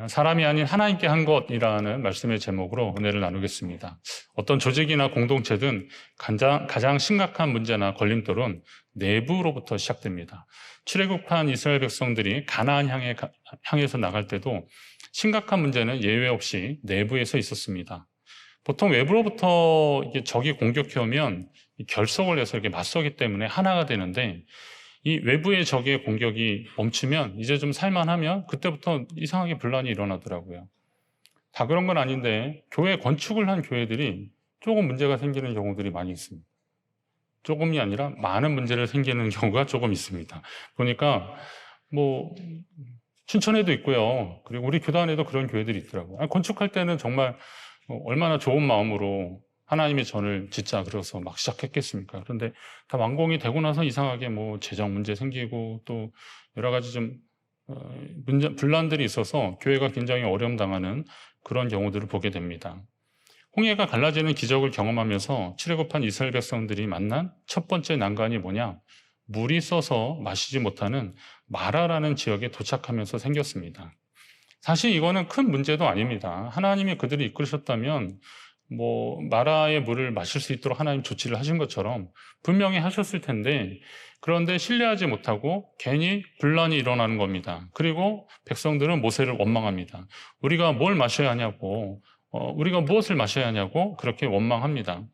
사람이 아닌 하나님께 한 것이라는 말씀의 제목으로 은혜를 나누겠습니다. 어떤 조직이나 공동체든 가장 심각한 문제나 걸림돌은 내부로부터 시작됩니다. 출애굽한 이스라엘 백성들이 가나안 향해서 나갈 때도 심각한 문제는 예외 없이 내부에서 있었습니다. 보통 외부로부터 적이 공격해 오면 결속을 해서 이렇게 맞서기 때문에 하나가 되는데, 이 외부의 적의 공격이 멈추면 이제 좀 살만하면 그때부터 이상하게 분란이 일어나더라고요. 다 그런 건 아닌데 교회 건축을 한 교회들이 조금 문제가 생기는 경우들이 많이 있습니다. 조금이 아니라 많은 문제를 생기는 경우가 조금 있습니다. 보니까 춘천에도 있고요. 그리고 우리 교단에도 그런 교회들이 있더라고요. 건축할 때는 정말 얼마나 좋은 마음으로 하나님의 전을 짓자 그래서 막 시작했겠습니까? 그런데 다 완공이 되고 나서 이상하게 재정 문제 생기고 또 여러 가지 좀 분란들이 있어서 교회가 굉장히 어려움 당하는 그런 경우들을 보게 됩니다. 홍해가 갈라지는 기적을 경험하면서 출애굽한 이스라엘 백성들이 만난 첫 번째 난관이 뭐냐? 물이 써서 마시지 못하는 마라라는 지역에 도착하면서 생겼습니다. 사실 이거는 큰 문제도 아닙니다. 하나님이 그들을 이끌으셨다면 마라의 물을 마실 수 있도록 하나님 조치를 하신 것처럼 분명히 하셨을 텐데, 그런데 신뢰하지 못하고 괜히 분란이 일어나는 겁니다. 그리고 백성들은 모세를 원망합니다. 우리가 뭘 마셔야 하냐고, 우리가 무엇을 마셔야 하냐고 그렇게 원망합니다.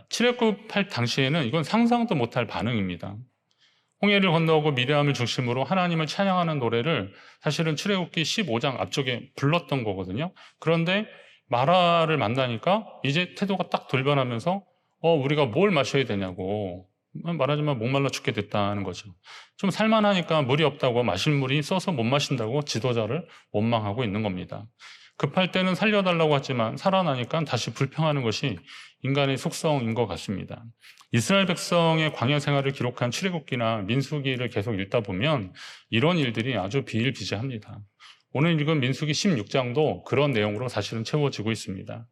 출애굽할 당시에는 이건 상상도 못할 반응입니다. 홍해를 건너고 미리암을 중심으로 하나님을 찬양하는 노래를 사실은 출애굽기 15장 앞쪽에 불렀던 거거든요. 그런데 마라를 만나니까 이제 태도가 딱 돌변하면서 우리가 뭘 마셔야 되냐고, 말하자면 목말라 죽게 됐다는 거죠. 좀 살만하니까 물이 없다고, 마실 물이 써서 못 마신다고 지도자를 원망하고 있는 겁니다. 급할 때는 살려달라고 하지만 살아나니까 다시 불평하는 것이 인간의 속성인 것 같습니다. 이스라엘 백성의 광야 생활을 기록한 출애굽기나 민수기를 계속 읽다 보면 이런 일들이 아주 비일비재합니다. 오늘 읽은 민수기 16장도 그런 내용으로 사실은 채워지고 있습니다.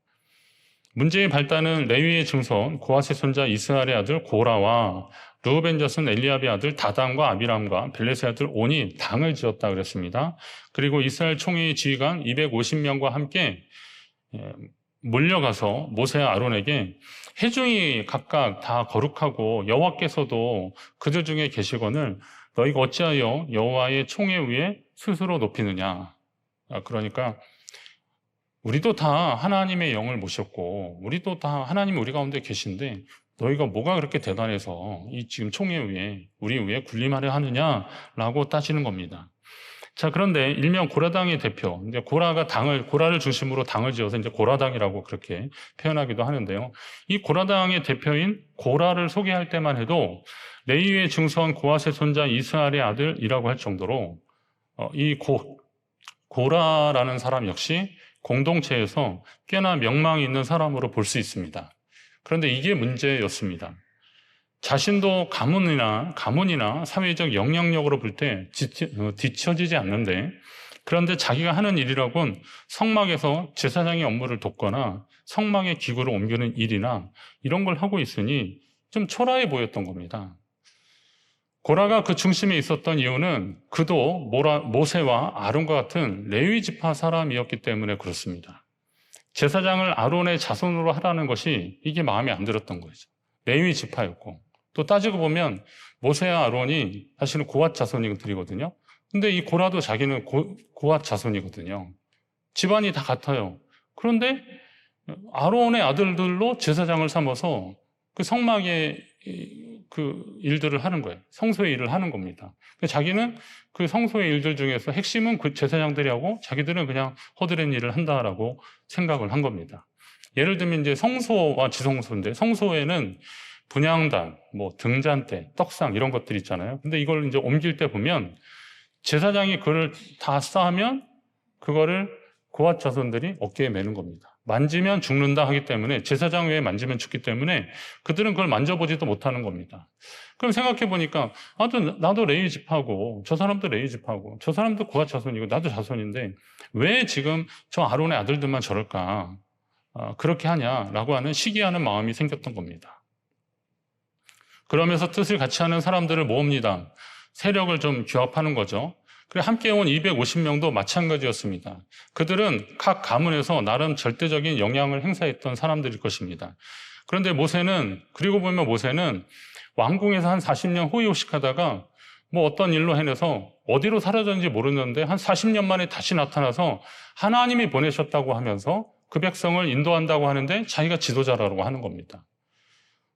문제의 발단은 레위의 증손 고핫의 손자 이스라엘의 아들 고라와 르우벤 자손 엘리압의 아들 다단과 아비람과 벨렛의 아들 온이 당을 지었다 그랬습니다. 그리고 이스라엘 총회의 지휘관 250명과 함께 몰려가서 모세와 아론에게 회중이 각각 다 거룩하고 여호와께서도 그들 중에 계시거늘 너희가 어찌하여 여호와의 총회 위에 스스로 높이느냐. 그러니까 우리도 다 하나님의 영을 모셨고 우리도 다 하나님이 우리 가운데 계신데 너희가 뭐가 그렇게 대단해서 이 지금 총회 위에 우리 위에 군림하려 하느냐라고 따지는 겁니다. 자, 그런데 일명 고라당의 대표, 이제 고라를 중심으로 당을 지어서 이제 고라당이라고 그렇게 표현하기도 하는데요. 이 고라당의 대표인 고라를 소개할 때만 해도 레위의 증손 고핫의 손자 이스라엘의 아들이라고 할 정도로 이 고라라는 사람 역시 공동체에서 꽤나 명망이 있는 사람으로 볼 수 있습니다. 그런데 이게 문제였습니다. 자신도 가문이나 사회적 영향력으로 볼 때 뒤처지지 않는데, 그런데 자기가 하는 일이라곤 성막에서 제사장의 업무를 돕거나 성막의 기구를 옮기는 일이나 이런 걸 하고 있으니 좀 초라해 보였던 겁니다. 고라가 그 중심에 있었던 이유는 그도 모세와 아론과 같은 레위 지파 사람이었기 때문에 그렇습니다. 제사장을 아론의 자손으로 하라는 것이 이게 마음에 안 들었던 거죠. 레위 지파였고, 또 따지고 보면 모세와 아론이 사실은 고핫 자손이거든요. 근데 이 고라도 자기는 고핫 자손이거든요. 집안이 다 같아요. 그런데 아론의 아들들로 제사장을 삼아서 그 성막의 그 일들을 하는 거예요. 성소의 일을 하는 겁니다. 자기는 그 성소의 일들 중에서 핵심은 그 제사장들이 하고 자기들은 그냥 허드렛 일을 한다라고 생각을 한 겁니다. 예를 들면 이제 성소와 지성소인데, 성소에는 분향단, 등잔대, 떡상 이런 것들이 있잖아요. 근데 이걸 이제 옮길 때 보면 제사장이 그걸 다 쌓으면 그거를 고핫 자손들이 어깨에 매는 겁니다. 만지면 죽는다 하기 때문에, 제사장 외에 만지면 죽기 때문에 그들은 그걸 만져보지도 못하는 겁니다. 그럼 생각해 보니까 나도 레위 지파고 저 사람도 레위 지파고 저 사람도 고핫 자손이고 나도 자손인데 왜 지금 저 아론의 아들들만 저럴까? 그렇게 하냐라고 하는 시기하는 마음이 생겼던 겁니다. 그러면서 뜻을 같이 하는 사람들을 모읍니다. 세력을 좀 규합하는 거죠. 그리고 함께 온 250명도 마찬가지였습니다. 그들은 각 가문에서 나름 절대적인 영향을 행사했던 사람들일 것입니다. 그런데 그리고 보면 모세는 왕궁에서 한 40년 호의호식하다가 뭐 어떤 일로 해내서 어디로 사라졌는지 모르는데 한 40년 만에 다시 나타나서 하나님이 보내셨다고 하면서 그 백성을 인도한다고 하는데 자기가 지도자라고 하는 겁니다.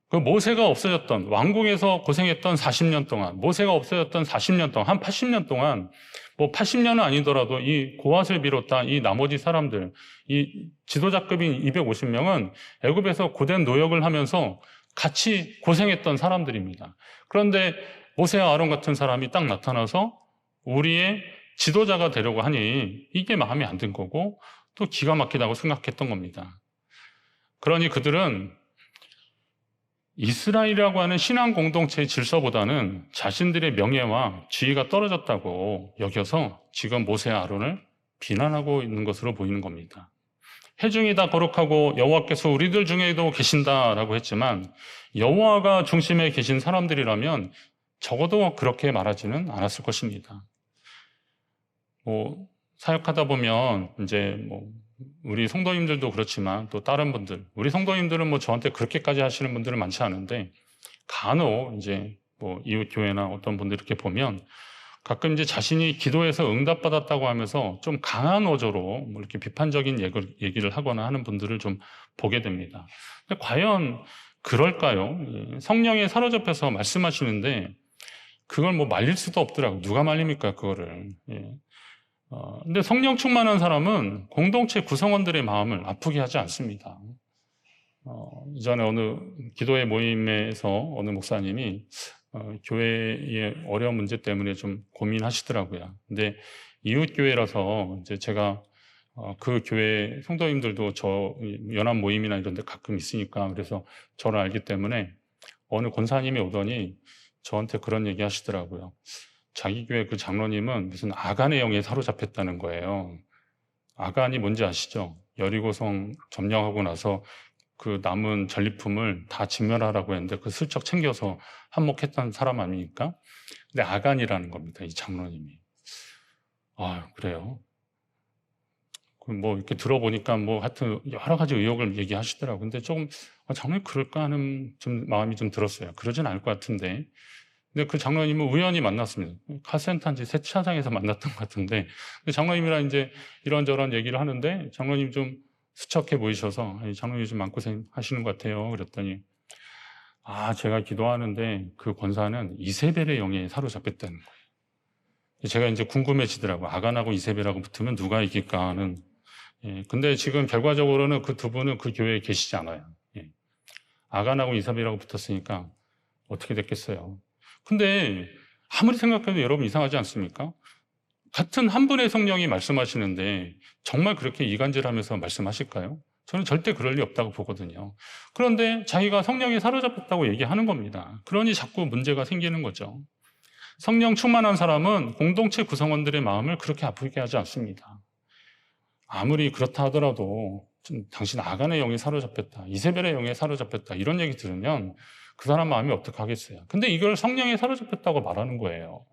그 모세가 없어졌던, 왕궁에서 고생했던 40년 동안, 모세가 없어졌던 40년 동안, 한 80년 동안, 뭐 80년은 아니더라도 이 고앗을 비롯한 이 나머지 사람들, 이 지도자급인 250명은 애굽에서 고된 노역을 하면서 같이 고생했던 사람들입니다. 그런데 모세와 아론 같은 사람이 딱 나타나서 우리의 지도자가 되려고 하니 이게 마음에 안 든 거고 또 기가 막히다고 생각했던 겁니다. 그러니 그들은 이스라엘이라고 하는 신앙 공동체의 질서보다는 자신들의 명예와 지위가 떨어졌다고 여겨서 지금 모세와 아론을 비난하고 있는 것으로 보이는 겁니다. 회중이 다 거룩하고 여호와께서 우리들 중에도 계신다라고 했지만 여호와가 중심에 계신 사람들이라면 적어도 그렇게 말하지는 않았을 것입니다. 사역하다 보면 이제 우리 성도님들도 그렇지만 또 다른 분들, 우리 성도님들은 저한테 그렇게까지 하시는 분들은 많지 않은데 간혹 이제 이웃 교회나 어떤 분들 이렇게 보면 가끔 이제 자신이 기도해서 응답받았다고 하면서 좀 강한 어조로 이렇게 비판적인 얘기를 하거나 하는 분들을 좀 보게 됩니다. 근데 과연 그럴까요? 성령에 사로잡혀서 말씀하시는데 그걸 말릴 수도 없더라고요. 누가 말립니까, 그거를. 근데 성령 충만한 사람은 공동체 구성원들의 마음을 아프게 하지 않습니다. 이전에 어느 기도회 모임에서 어느 목사님이 교회의 어려운 문제 때문에 좀 고민하시더라고요. 근데 이웃교회라서 이제 제가 그 교회 성도님들도 저 연합 모임이나 이런 데 가끔 있으니까 그래서 저를 알기 때문에 어느 권사님이 오더니 저한테 그런 얘기 하시더라고요. 자기 교회 그 장로님은 무슨 아간의 영에 사로잡혔다는 거예요. 아간이 뭔지 아시죠? 여리고성 점령하고 나서 그 남은 전리품을 다 진멸하라고 했는데 그 슬쩍 챙겨서 한몫했던 사람 아닙니까? 근데 아간이라는 겁니다, 이 장로님이. 그래요? 이렇게 들어보니까 하여튼 여러 가지 의혹을 얘기하시더라고요. 근데 조금 장로님 그럴까 하는 마음이 좀 들었어요. 그러진 않을 것 같은데. 근데 그 장로님은 우연히 만났습니다. 카센터인지 세차장에서 만났던 것 같은데, 장로님이랑 이제 이런저런 얘기를 하는데, 장로님 좀 수척해 보이셔서, 장로님 좀 마음고생 하시는 것 같아요. 그랬더니, 제가 기도하는데 그 권사는 이세벨의 영에 사로잡혔다는 거예요. 제가 이제 궁금해지더라고요. 아간하고 이세벨하고 붙으면 누가 이길까 하는. 근데 지금 결과적으로는 그 두 분은 그 교회에 계시지 않아요. 아간하고 이세벨하고 붙었으니까 어떻게 됐겠어요. 근데 아무리 생각해도 여러분 이상하지 않습니까? 같은 한 분의 성령이 말씀하시는데 정말 그렇게 이간질하면서 말씀하실까요? 저는 절대 그럴 리 없다고 보거든요. 그런데 자기가 성령에 사로잡혔다고 얘기하는 겁니다. 그러니 자꾸 문제가 생기는 거죠. 성령 충만한 사람은 공동체 구성원들의 마음을 그렇게 아프게 하지 않습니다. 아무리 그렇다 하더라도 당신 아간의 영에 사로잡혔다, 이세벨의 영에 사로잡혔다 이런 얘기 들으면 그 사람 마음이 어떡하겠어요. 근데 이걸 성령에 사로잡혔다고 말하는 거예요.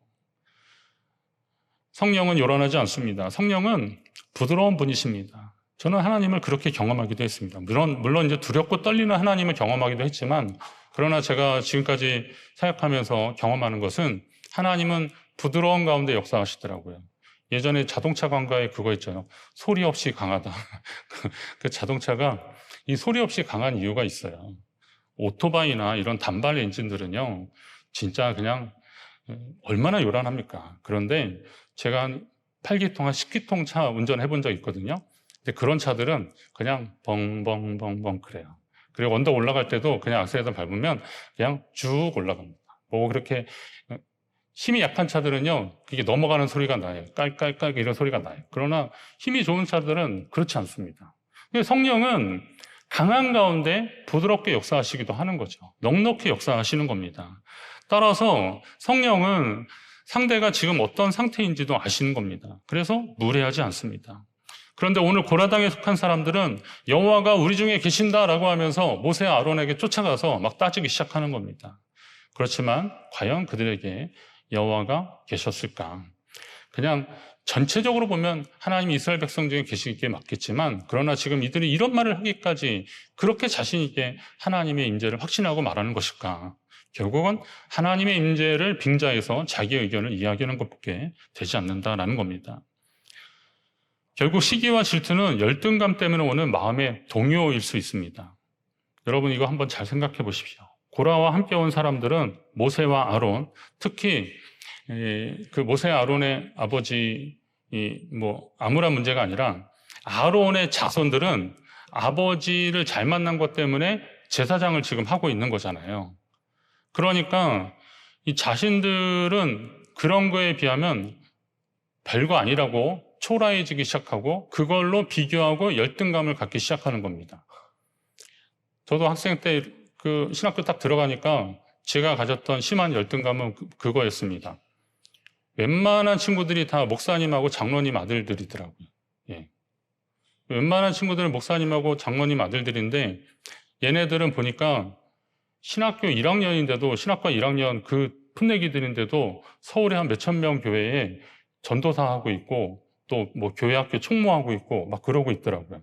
성령은 요란하지 않습니다. 성령은 부드러운 분이십니다. 저는 하나님을 그렇게 경험하기도 했습니다. 물론 이제 두렵고 떨리는 하나님을 경험하기도 했지만, 그러나 제가 지금까지 사역하면서 경험하는 것은 하나님은 부드러운 가운데 역사하시더라고요. 예전에 자동차 광고에 그거 있잖아요. 소리 없이 강하다. 그 자동차가 이 소리 없이 강한 이유가 있어요. 오토바이나 이런 단발 엔진들은요, 진짜 그냥 얼마나 요란합니까? 그런데 제가 한 8기통, 한 10기통 차 운전해 본 적 있거든요. 근데 그런 차들은 그냥 벙벙벙벙 그래요. 그리고 언덕 올라갈 때도 그냥 악셀레이터 밟으면 그냥 쭉 올라갑니다. 그렇게 힘이 약한 차들은요, 그게 넘어가는 소리가 나요. 깔깔깔 이런 소리가 나요. 그러나 힘이 좋은 차들은 그렇지 않습니다. 성령은 강한 가운데 부드럽게 역사하시기도 하는 거죠. 넉넉히 역사하시는 겁니다. 따라서 성령은 상대가 지금 어떤 상태인지도 아시는 겁니다. 그래서 무례하지 않습니다. 그런데 오늘 고라당에 속한 사람들은 여호와가 우리 중에 계신다라고 하면서 모세와 아론에게 쫓아가서 막 따지기 시작하는 겁니다. 그렇지만 과연 그들에게 여호와가 계셨을까? 그냥 전체적으로 보면 하나님이 이스라엘 백성 중에 계시기에 맞겠지만, 그러나 지금 이들이 이런 말을 하기까지 그렇게 자신 있게 하나님의 임재를 확신하고 말하는 것일까? 결국은 하나님의 임재를 빙자해서 자기의 의견을 이야기하는 것밖에 되지 않는다라는 겁니다. 결국 시기와 질투는 열등감 때문에 오는 마음의 동요일 수 있습니다. 여러분, 이거 한번 잘 생각해 보십시오. 고라와 함께 온 사람들은 모세와 아론, 특히 그 모세와 아론의 아버지 아무런 문제가 아니라 아론의 자손들은 아버지를 잘 만난 것 때문에 제사장을 지금 하고 있는 거잖아요. 그러니까 이 자신들은 그런 거에 비하면 별거 아니라고 초라해지기 시작하고 그걸로 비교하고 열등감을 갖기 시작하는 겁니다. 저도 학생 때 그 신학교 딱 들어가니까 제가 가졌던 심한 열등감은 그거였습니다. 웬만한 친구들이 다 목사님하고 장로님 아들들이더라고요. 예. 웬만한 친구들은 목사님하고 장로님 아들들인데 얘네들은 보니까 신학교 1학년인데도 신학과 1학년 그 풋내기들인데도 서울에 한 몇천 명 교회에 전도사 하고 있고 또 뭐 교회학교 총무하고 있고 막 그러고 있더라고요.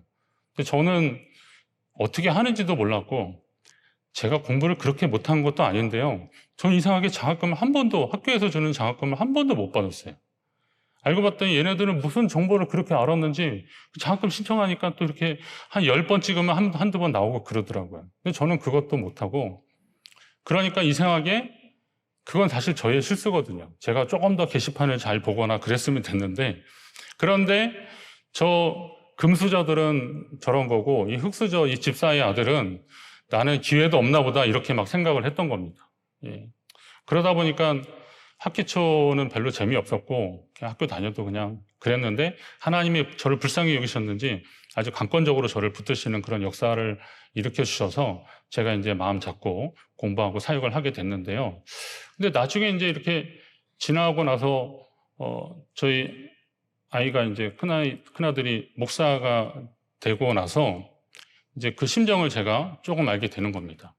근데 저는 어떻게 하는지도 몰랐고 제가 공부를 그렇게 못한 것도 아닌데요. 저는 이상하게 장학금을 학교에서 주는 장학금을 한 번도 못 받았어요. 알고 봤더니 얘네들은 무슨 정보를 그렇게 알았는지 장학금 신청하니까 또 이렇게 한 10번 찍으면 한두 번 나오고 그러더라고요. 근데 저는 그것도 못하고, 그러니까 이상하게 그건 사실 저의 실수거든요. 제가 조금 더 게시판을 잘 보거나 그랬으면 됐는데, 그런데 저 금수저들은 저런 거고 이 흙수저, 이 집사의 아들은 나는 기회도 없나 보다 이렇게 막 생각을 했던 겁니다. 예. 그러다 보니까 학기초는 별로 재미없었고 그냥 학교 다녀도 그냥 그랬는데 하나님이 저를 불쌍히 여기셨는지 아주 강권적으로 저를 붙드시는 그런 역사를 일으켜 주셔서 제가 이제 마음 잡고 공부하고 사역을 하게 됐는데요. 근데 나중에 이제 이렇게 지나고 나서 저희 아이가 이제 큰아들이 목사가 되고 나서 이제 그 심정을 제가 조금 알게 되는 겁니다.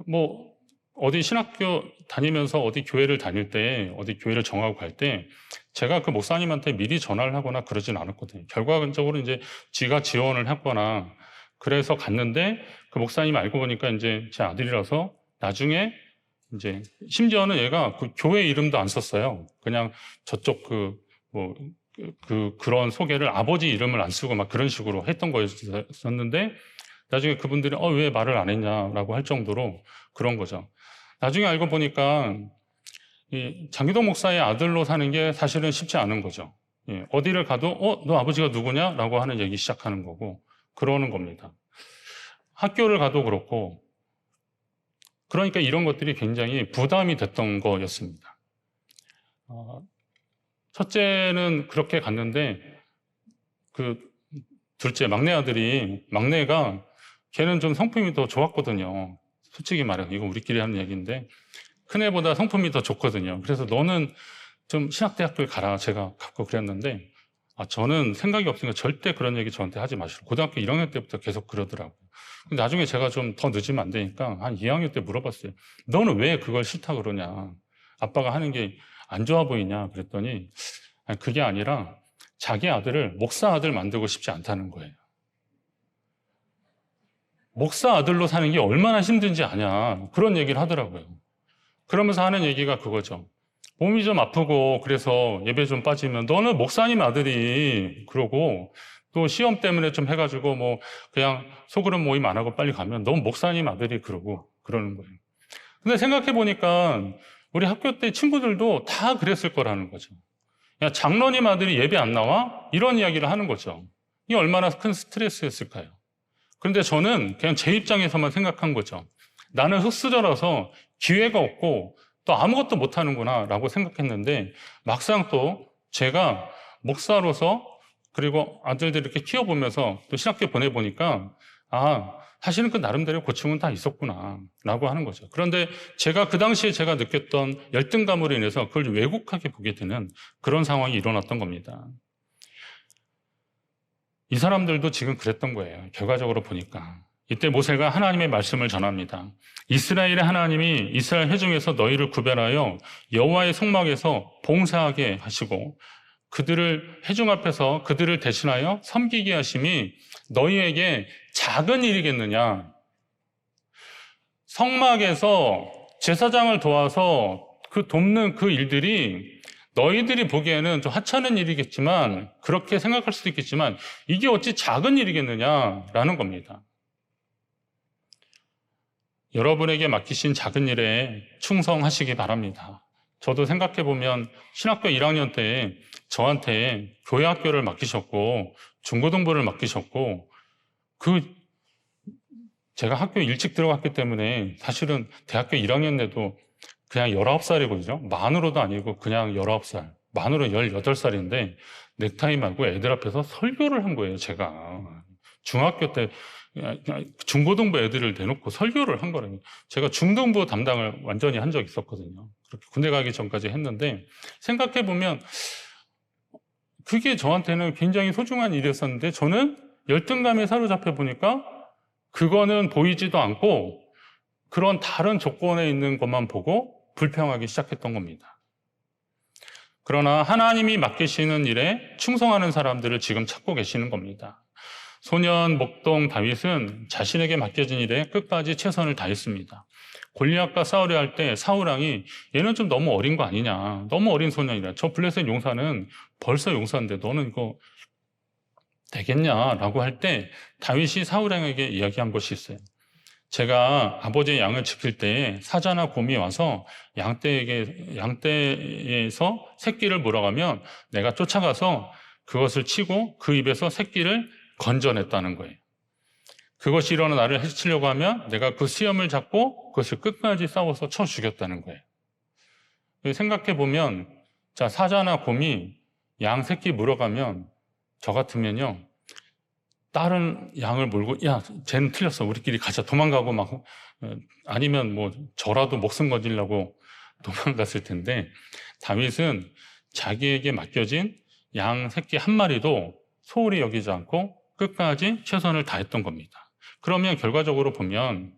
뭐 어디 신학교 다니면서 어디 교회를 다닐 때, 어디 교회를 정하고 갈 때 제가 그 목사님한테 미리 전화를 하거나 그러진 않았거든요. 결과적으로 이제 지가 지원을 했거나 그래서 갔는데 그 목사님 알고 보니까 이제 제 아들이라서 나중에 이제 심지어는 얘가 그 교회 이름도 안 썼어요. 그냥 저쪽 그런 소개를 아버지 이름을 안 쓰고 막 그런 식으로 했던 거였었는데 나중에 그분들이 왜 말을 안 했냐라고 할 정도로 그런 거죠. 나중에 알고 보니까 이 장기동 목사의 아들로 사는 게 사실은 쉽지 않은 거죠. 예, 어디를 가도 너 아버지가 누구냐? 라고 하는 얘기 시작하는 거고 그러는 겁니다. 학교를 가도 그렇고, 그러니까 이런 것들이 굉장히 부담이 됐던 거였습니다. 첫째는 그렇게 갔는데 그 둘째 막내가 걔는 좀 성품이 더 좋았거든요. 솔직히 말해서 이거 우리끼리 하는 얘기인데 큰애보다 성품이 더 좋거든요. 그래서 너는 좀 신학대학교에 가라 제가 갖고 그랬는데 저는 생각이 없으니까 절대 그런 얘기 저한테 하지 마시고 고등학교 1학년 때부터 계속 그러더라고요. 근데 나중에 제가 좀 더 늦으면 안 되니까 한 2학년 때 물어봤어요. 너는 왜 그걸 싫다 그러냐? 아빠가 하는 게 안 좋아 보이냐? 그랬더니 그게 아니라 자기 아들을 목사 아들 만들고 싶지 않다는 거예요. 목사 아들로 사는 게 얼마나 힘든지 아냐, 그런 얘기를 하더라고요. 그러면서 하는 얘기가 그거죠. 몸이 좀 아프고 그래서 예배 좀 빠지면 너는 목사님 아들이 그러고 또 시험 때문에 좀 해가지고 뭐 그냥 소그룹 모임 안 하고 빨리 가면 넌 목사님 아들이 그러고 그러는 거예요. 근데 생각해 보니까 우리 학교 때 친구들도 다 그랬을 거라는 거죠. 야, 장로님 아들이 예배 안 나와? 이런 이야기를 하는 거죠. 이게 얼마나 큰 스트레스였을까요? 그런데 저는 그냥 제 입장에서만 생각한 거죠. 나는 흙수저라서 기회가 없고 또 아무것도 못하는구나 라고 생각했는데 막상 또 제가 목사로서 그리고 아들들 이렇게 키워보면서 또 신학교 보내보니까 사실은 그 나름대로 고충은 다 있었구나 라고 하는 거죠. 그런데 제가 그 당시에 제가 느꼈던 열등감으로 인해서 그걸 왜곡하게 보게 되는 그런 상황이 일어났던 겁니다. 이 사람들도 지금 그랬던 거예요. 결과적으로 보니까. 이때 모세가 하나님의 말씀을 전합니다. 이스라엘의 하나님이 이스라엘 회중에서 너희를 구별하여 여호와의 성막에서 봉사하게 하시고 그들을 회중 앞에서 그들을 대신하여 섬기게 하심이 너희에게 작은 일이겠느냐? 성막에서 제사장을 도와서 돕는 그 일들이 너희들이 보기에는 좀 하찮은 일이겠지만, 그렇게 생각할 수도 있겠지만, 이게 어찌 작은 일이겠느냐라는 겁니다. 여러분에게 맡기신 작은 일에 충성하시기 바랍니다. 저도 생각해보면 신학교 1학년 때 저한테 교회 학교를 맡기셨고 중고등부를 맡기셨고, 제가 학교에 일찍 들어갔기 때문에 사실은 대학교 1학년 때도 그냥 19살이거든요. 만으로도 아니고 그냥 19살. 만으로 18살인데 넥타이 말고 애들 앞에서 설교를 한 거예요, 제가. 중학교 때 중고등부 애들을 대놓고 설교를 한 거라요. 제가 중등부 담당을 완전히 한 적이 있었거든요. 그렇게 군대 가기 전까지 했는데, 생각해보면 그게 저한테는 굉장히 소중한 일이었었는데, 저는 열등감에 사로잡혀 보니까 그거는 보이지도 않고 그런 다른 조건에 있는 것만 보고 불평하기 시작했던 겁니다. 그러나 하나님이 맡기시는 일에 충성하는 사람들을 지금 찾고 계시는 겁니다. 소년 목동 다윗은 자신에게 맡겨진 일에 끝까지 최선을 다했습니다. 골리앗과 싸우려 할 때 사울왕이 얘는 좀 너무 어린 거 아니냐, 너무 어린 소년이라, 저 블레셋 용사는 벌써 용사인데 너는 이거 되겠냐라고 할 때 다윗이 사울왕에게 이야기한 것이 있어요. 제가 아버지의 양을 지킬 때 사자나 곰이 와서 양떼에서 새끼를 물어가면 내가 쫓아가서 그것을 치고 그 입에서 새끼를 건져냈다는 거예요. 그것이 일어나 나를 해치려고 하면 내가 그 수염을 잡고 그것을 끝까지 싸워서 쳐 죽였다는 거예요. 생각해보면, 자, 사자나 곰이 양 새끼 물어가면 저 같으면요, 다른 양을 몰고, 야, 쟤는 틀렸어, 우리끼리 가자, 도망가고 막, 아니면 뭐 저라도 목숨 건지려고 도망갔을 텐데, 다윗은 자기에게 맡겨진 양 새끼 한 마리도 소홀히 여기지 않고 끝까지 최선을 다했던 겁니다. 그러면 결과적으로 보면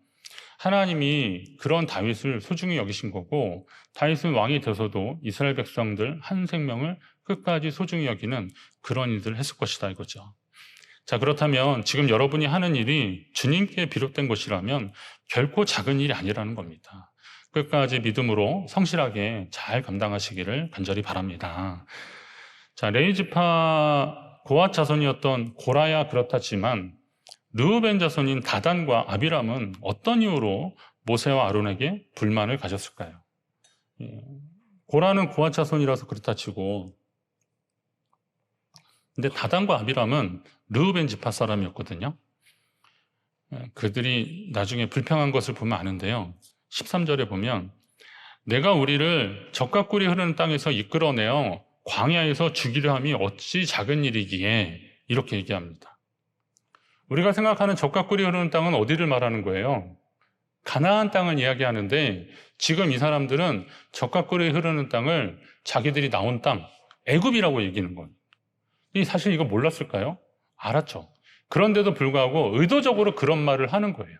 하나님이 그런 다윗을 소중히 여기신 거고, 다윗은 왕이 돼서도 이스라엘 백성들 한 생명을 끝까지 소중히 여기는 그런 일들을 했을 것이다, 이거죠. 자, 그렇다면 지금 여러분이 하는 일이 주님께 비롯된 것이라면 결코 작은 일이 아니라는 겁니다. 끝까지 믿음으로 성실하게 잘 감당하시기를 간절히 바랍니다. 자, 레위지파 고핫 자손이었던 고라야 그렇다지만 르우벤 자손인 다단과 아비람은 어떤 이유로 모세와 아론에게 불만을 가졌을까요? 고라는 고핫 자손이라서 그렇다 치고, 근데 다단과 아비람은 르우벤 지파 사람이었거든요. 그들이 나중에 불평한 것을 보면 아는데요. 13절에 보면 내가 우리를 적과 꿀이 흐르는 땅에서 이끌어내어 광야에서 죽이려 함이 어찌 작은 일이기에, 이렇게 얘기합니다. 우리가 생각하는 적과 꿀이 흐르는 땅은 어디를 말하는 거예요? 가나안 땅을 이야기하는데, 지금 이 사람들은 적과 꿀이 흐르는 땅을 자기들이 나온 땅, 애굽이라고 얘기하는 거예요. 사실 이거 몰랐을까요? 알았죠. 그런데도 불구하고 의도적으로 그런 말을 하는 거예요.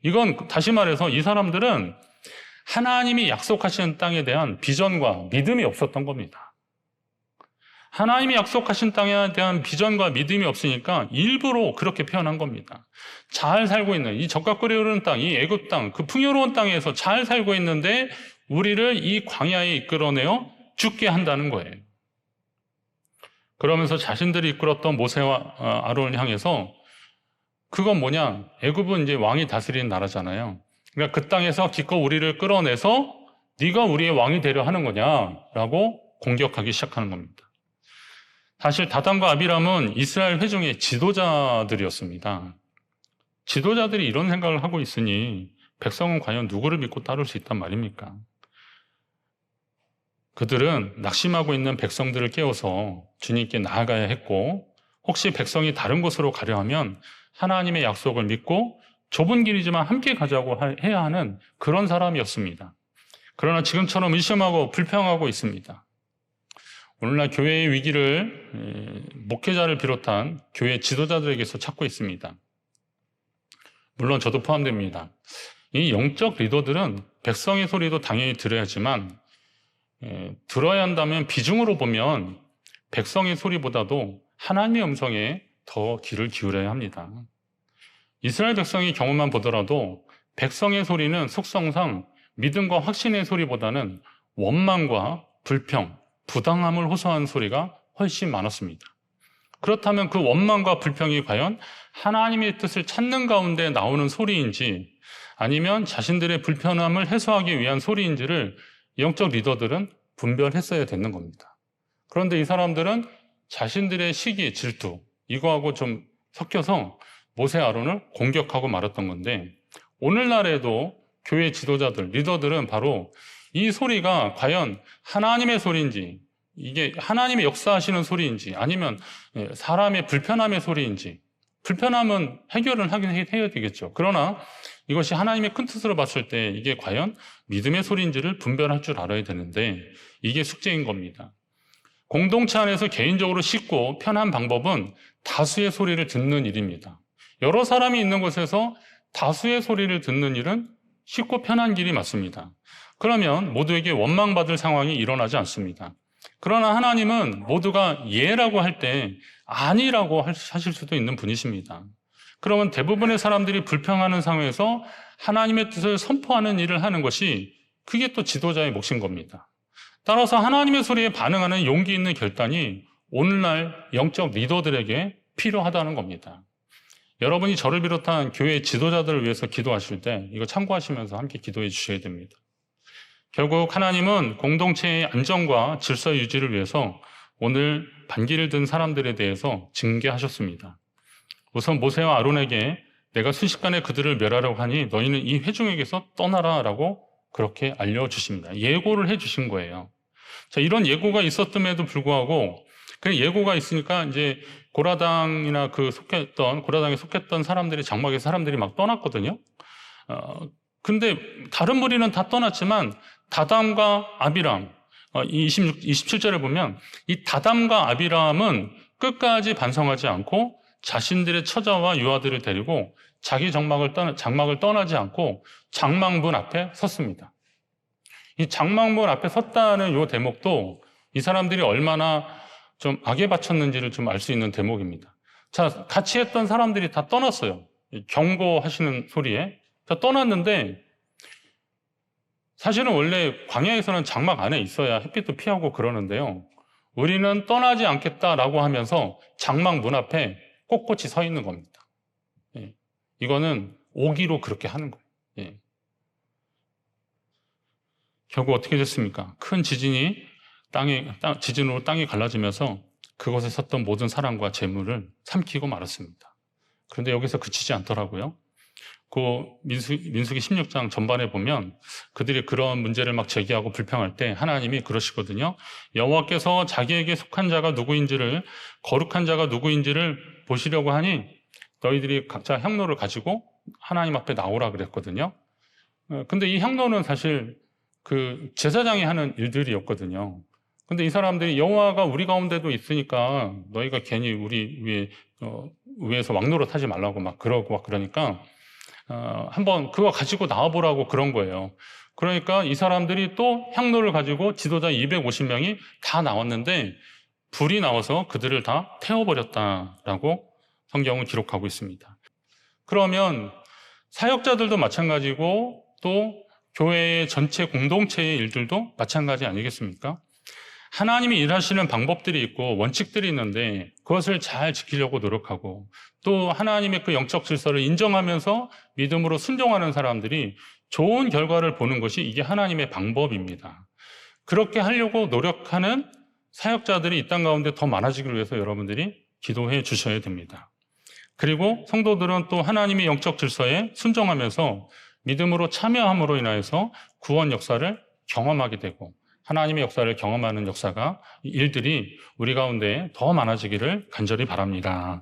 이건 다시 말해서 이 사람들은 하나님이 약속하신 땅에 대한 비전과 믿음이 없었던 겁니다. 하나님이 약속하신 땅에 대한 비전과 믿음이 없으니까 일부러 그렇게 표현한 겁니다. 잘 살고 있는 이 적과 꿀이 흐르는 땅, 이 애굽 땅, 그 풍요로운 땅에서 잘 살고 있는데 우리를 이 광야에 이끌어내어 죽게 한다는 거예요. 그러면서 자신들이 이끌었던 모세와 아론을 향해서, 그건 뭐냐, 애굽은 이제 왕이 다스리는 나라잖아요. 그러니까 그 땅에서 기껏 우리를 끌어내서 네가 우리의 왕이 되려 하는 거냐라고 공격하기 시작하는 겁니다. 사실 다단과 아비람은 이스라엘 회중의 지도자들이었습니다. 지도자들이 이런 생각을 하고 있으니 백성은 과연 누구를 믿고 따를 수 있단 말입니까? 그들은 낙심하고 있는 백성들을 깨워서 주님께 나아가야 했고, 혹시 백성이 다른 곳으로 가려 하면 하나님의 약속을 믿고 좁은 길이지만 함께 가자고 해야 하는 그런 사람이었습니다. 그러나 지금처럼 의심하고 불평하고 있습니다. 오늘날 교회의 위기를 목회자를 비롯한 교회 지도자들에게서 찾고 있습니다. 물론 저도 포함됩니다. 이 영적 리더들은 백성의 소리도 당연히 들어야지만, 들어야 한다면 비중으로 보면 백성의 소리보다도 하나님의 음성에 더 귀를 기울여야 합니다. 이스라엘 백성의 경우만 보더라도 백성의 소리는 속성상 믿음과 확신의 소리보다는 원망과 불평, 부당함을 호소하는 소리가 훨씬 많았습니다. 그렇다면 그 원망과 불평이 과연 하나님의 뜻을 찾는 가운데 나오는 소리인지 아니면 자신들의 불편함을 해소하기 위한 소리인지를 영적 리더들은 분별했어야 되는 겁니다. 그런데 이 사람들은 자신들의 시기, 질투 이거하고 좀 섞여서 모세 아론을 공격하고 말았던 건데 오늘날에도 교회 지도자들, 리더들은 바로 이 소리가 과연 하나님의 소리인지 이게 하나님의 역사하시는 소리인지 아니면 사람의 불편함의 소리인지 불편함은 해결을 하긴 해야 되겠죠. 그러나 이것이 하나님의 큰 뜻으로 봤을 때 이게 과연 믿음의 소리인지를 분별할 줄 알아야 되는데 이게 숙제인 겁니다. 공동체 안에서 개인적으로 쉽고 편한 방법은 다수의 소리를 듣는 일입니다. 여러 사람이 있는 곳에서 다수의 소리를 듣는 일은 쉽고 편한 길이 맞습니다. 그러면 모두에게 원망받을 상황이 일어나지 않습니다. 그러나 하나님은 모두가 예라고 할 때 아니라고 하실 수도 있는 분이십니다. 그러면 대부분의 사람들이 불평하는 상황에서 하나님의 뜻을 선포하는 일을 하는 것이 그게 또 지도자의 몫인 겁니다. 따라서 하나님의 소리에 반응하는 용기 있는 결단이 오늘날 영적 리더들에게 필요하다는 겁니다. 여러분이 저를 비롯한 교회 지도자들을 위해서 기도하실 때 이거 참고하시면서 함께 기도해 주셔야 됩니다. 결국 하나님은 공동체의 안정과 질서 유지를 위해서 오늘 반기를 든 사람들에 대해서 징계하셨습니다. 우선 모세와 아론에게 내가 순식간에 그들을 멸하려고 하니 너희는 이 회중에게서 떠나라 라고 그렇게 알려주십니다. 예고를 해주신 거예요. 자, 이런 예고가 있었음에도 불구하고 그 예고가 있으니까 이제 고라당에 속했던 사람들이 장막의 사람들이 막 떠났거든요. 근데 다른 무리는 다 떠났지만 다담과 아비람, 27절에 보면 이 다담과 아비람은 끝까지 반성하지 않고 자신들의 처자와 유아들을 데리고 자기 장막을 떠나지 않고 장막문 앞에 섰습니다. 이 장막문 앞에 섰다는 이 대목도 이 사람들이 얼마나 좀 악에 바쳤는지를 좀 알 수 있는 대목입니다. 자, 같이 했던 사람들이 다 떠났어요. 경고하시는 소리에. 자, 떠났는데 사실은 원래 광야에서는 장막 안에 있어야 햇빛도 피하고 그러는데요. 우리는 떠나지 않겠다라고 하면서 장막 문 앞에 꼿꼿이 서 있는 겁니다. 예. 이거는 오기로 그렇게 하는 거예요. 예. 결국 어떻게 됐습니까? 큰 지진으로 땅이 갈라지면서 그곳에 섰던 모든 사람과 재물을 삼키고 말았습니다. 그런데 여기서 그치지 않더라고요. 그 민수기 16장 전반에 보면 그들이 그런 문제를 막 제기하고 불평할 때 하나님이 그러시거든요. 여호와께서 자기에게 속한 자가 누구인지를 거룩한 자가 누구인지를 보시려고 하니 너희들이 각자 향로를 가지고 하나님 앞에 나오라 그랬거든요. 근데 이 향로는 사실 그 제사장이 하는 일들이었거든요. 근데 이 사람들이 여호와가 우리 가운데도 있으니까 너희가 괜히 우리 위에서 왕노릇 하지 말라고 막 그러니까 한번 그거 가지고 나와보라고 그런 거예요. 그러니까 이 사람들이 또 향로를 가지고 지도자 250명이 다 나왔는데 불이 나와서 그들을 다 태워버렸다라고 성경은 기록하고 있습니다. 그러면 사역자들도 마찬가지고 또 교회의 전체 공동체의 일들도 마찬가지 아니겠습니까? 하나님이 일하시는 방법들이 있고 원칙들이 있는데 그것을 잘 지키려고 노력하고 또 하나님의 그 영적 질서를 인정하면서 믿음으로 순종하는 사람들이 좋은 결과를 보는 것이 이게 하나님의 방법입니다. 그렇게 하려고 노력하는 사역자들이 이 땅 가운데 더 많아지기 위해서 여러분들이 기도해 주셔야 됩니다. 그리고 성도들은 또 하나님의 영적 질서에 순종하면서 믿음으로 참여함으로 인하여서 구원 역사를 경험하게 되고 하나님의 역사를 경험하는 일들이 우리 가운데 더 많아지기를 간절히 바랍니다.